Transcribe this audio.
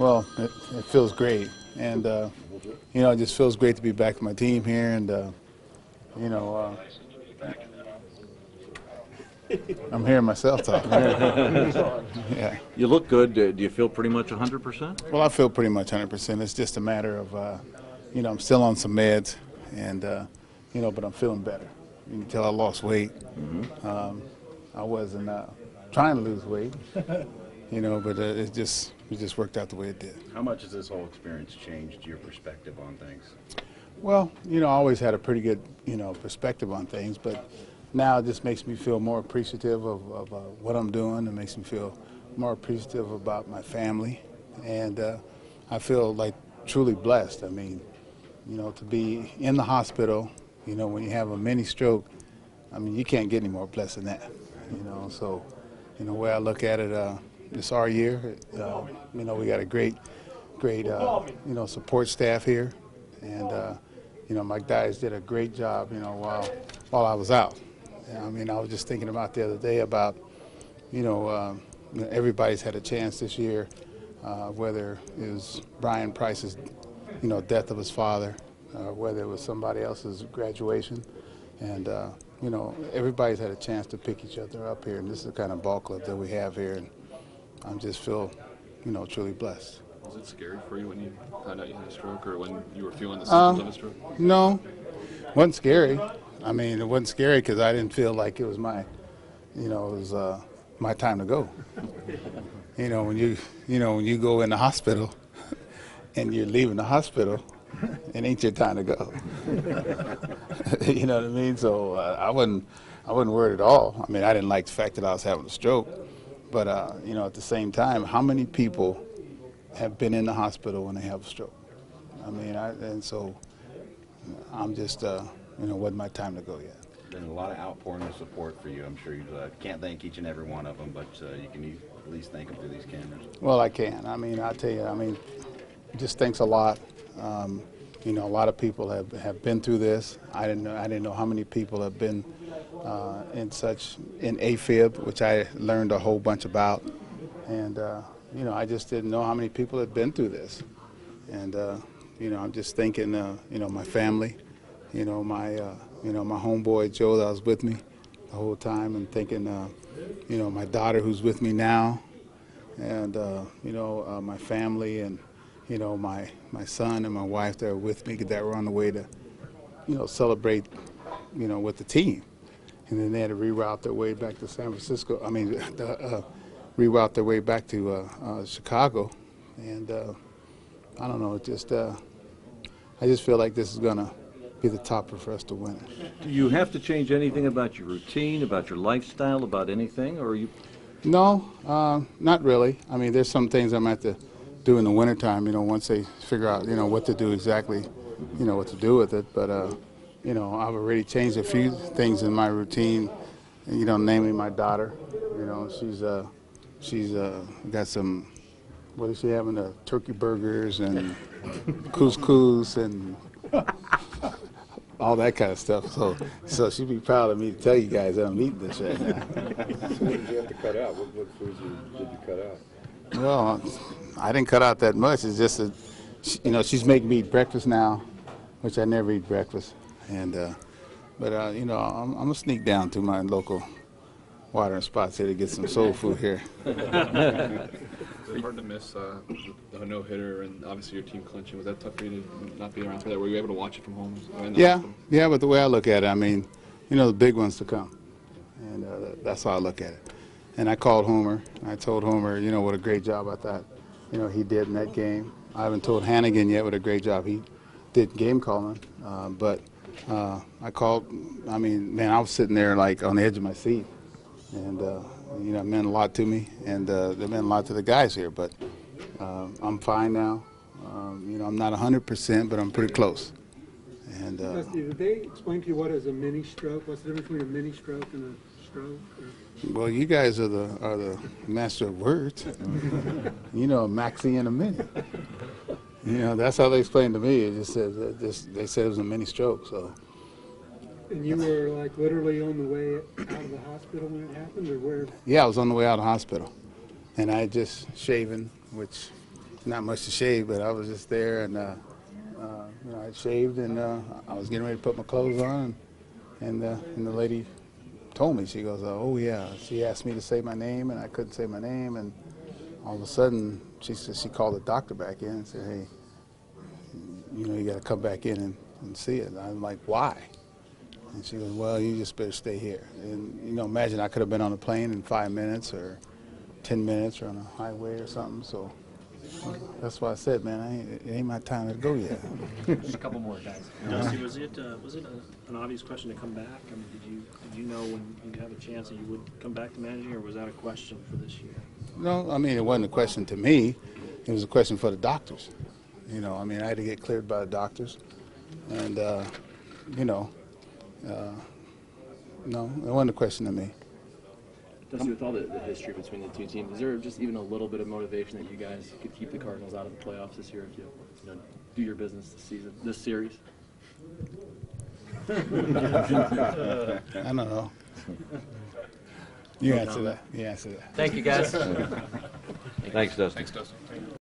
Well, it feels great, and you know, it just feels great to be back with my team here, and you know, I'm hearing myself talk. Yeah. You look good. Do you feel pretty much 100%? Well, I feel pretty much 100%. It's just a matter of, you know, I'm still on some meds, and you know, but I'm feeling better. You can tell I lost weight. I wasn't trying to lose weight, you know, but it just worked out the way it did. How much has this whole experience changed your perspective on things? Well, you know, I always had a pretty good, you know, perspective on things, but now it just makes me feel more appreciative of what I'm doing. It makes me feel more appreciative about my family, and I feel like truly blessed. I mean, you know, to be in the hospital, you know, when you have a mini stroke, I mean, you can't get any more blessed than that, you know. So, you know, the way I look at it, it's our year. You know, we got a great, you know, support staff here, and you know, my guys did a great job, you know, while I was out. I mean, I was just thinking about the other day about, you know, everybody's had a chance this year, whether it was Brian Price's, you know, death of his father, whether it was somebody else's graduation, and you know, everybody's had a chance to pick each other up here, and this is the kind of ball club that we have here, and I just feel, you know, truly blessed. Was it scary for you when you found out you had a stroke, or when you were feeling the symptoms of a stroke? No, it wasn't scary. I mean, it wasn't scary because I didn't feel like it was my, you know, it was my time to go. You know, when you go in the hospital and you're leaving the hospital, it ain't your time to go. You know what I mean? So I wasn't worried at all. I mean, I didn't like the fact that I was having a stroke, but you know, at the same time, how many people have been in the hospital when they have a stroke? I mean, and so I'm just, you know, wasn't my time to go yet. Been a lot of outpouring of support for you. I'm sure you can't thank each and every one of them, but you can at least thank them through these cameras. Well, I can. I mean, I tell you, I mean, just thanks a lot. You know, a lot of people have been through this. I didn't know how many people have been in AFib, which I learned a whole bunch about, and you know, I just didn't know how many people had been through this. And you know, I'm just thinking, you know, my family, you know, my homeboy Joe that was with me the whole time, and thinking, you know, my daughter who's with me now, and you know, my family, and you know, my son and my wife that are with me, that were on the way to, you know, celebrate, you know, with the team, and then they had to reroute their way back to San Francisco. I mean, reroute their way back to Chicago, and I don't know, it just I just feel like this is gonna be the topper for us to win it. Do you have to change anything about your routine, about your lifestyle, about anything, or are you? No, not really. I mean, there's some things I'm going to have to do in the wintertime, you know, once they figure out, you know, what to do exactly, you know, what to do with it. But, you know, I've already changed a few things in my routine, you know, namely my daughter. You know, she's got some, what is she having, turkey burgers and couscous and all that kind of stuff. So she'd be proud of me to tell you guys that I'm eating this right now. So what did you have to cut out? What foods did you cut out? Well, I didn't cut out that much. It's just that, you know, she's making me eat breakfast now, which I never eat breakfast. And but you know, I'm gonna sneak down to my local watering spots here to get some soul food here. It's hard to miss the no-hitter, and obviously your team clinching. Was that tough for you to not be around for that? Were you able to watch it from home? Yeah, but the way I look at it, I mean, you know, the big ones to come, and that's how I look at it. And I called Homer. I told Homer, you know, what a great job I thought, you know, he did in that game. I haven't told Hannigan yet what a great job he did game calling, but I called. I mean, man, I was sitting there like on the edge of my seat, and you know, it meant a lot to me, and it meant a lot to the guys here. But I'm fine now. You know, I'm not 100%, but I'm pretty close. And did they explain to you what is a mini stroke? What's the difference between a mini stroke and a stroke? Well, you guys are the master of words. You know, maxi and a mini. You know, that's how they explained to me. It just said they said it was a mini stroke. So. And you were like literally on the way out of the hospital when it happened, or where? Yeah, I was on the way out of the hospital, and I had just shaven, which not much to shave, but I was just there, and you know, I shaved, and I was getting ready to put my clothes on, and the lady told me, she goes, "Oh yeah." She asked me to say my name, and I couldn't say my name, and all of a sudden she said, she called the doctor back in and said, "Hey, you know, you got to come back in and see it." And I'm like, "Why?" And she goes, "Well, you just better stay here." And you know, imagine I could have been on a plane in 5 minutes or 10 minutes or on a highway or something. So that's why I said, man, it ain't my time to go yet. Just a couple more guys. Dusty, was it an obvious question to come back? I mean, did you know when you have a chance that you would come back to managing, or was that a question for this year? No, I mean, it wasn't a question to me. It was a question for the doctors. You know, I mean, I had to get cleared by the doctors. And, you know, no, it wasn't a question to me. Dusty, with all the history between the two teams, is there just even a little bit of motivation that you guys could keep the Cardinals out of the playoffs this year if you know, do your business this series? I don't know. You answer that. You answer that. Thank you, guys. Thanks, Dustin. Thanks, Dustin.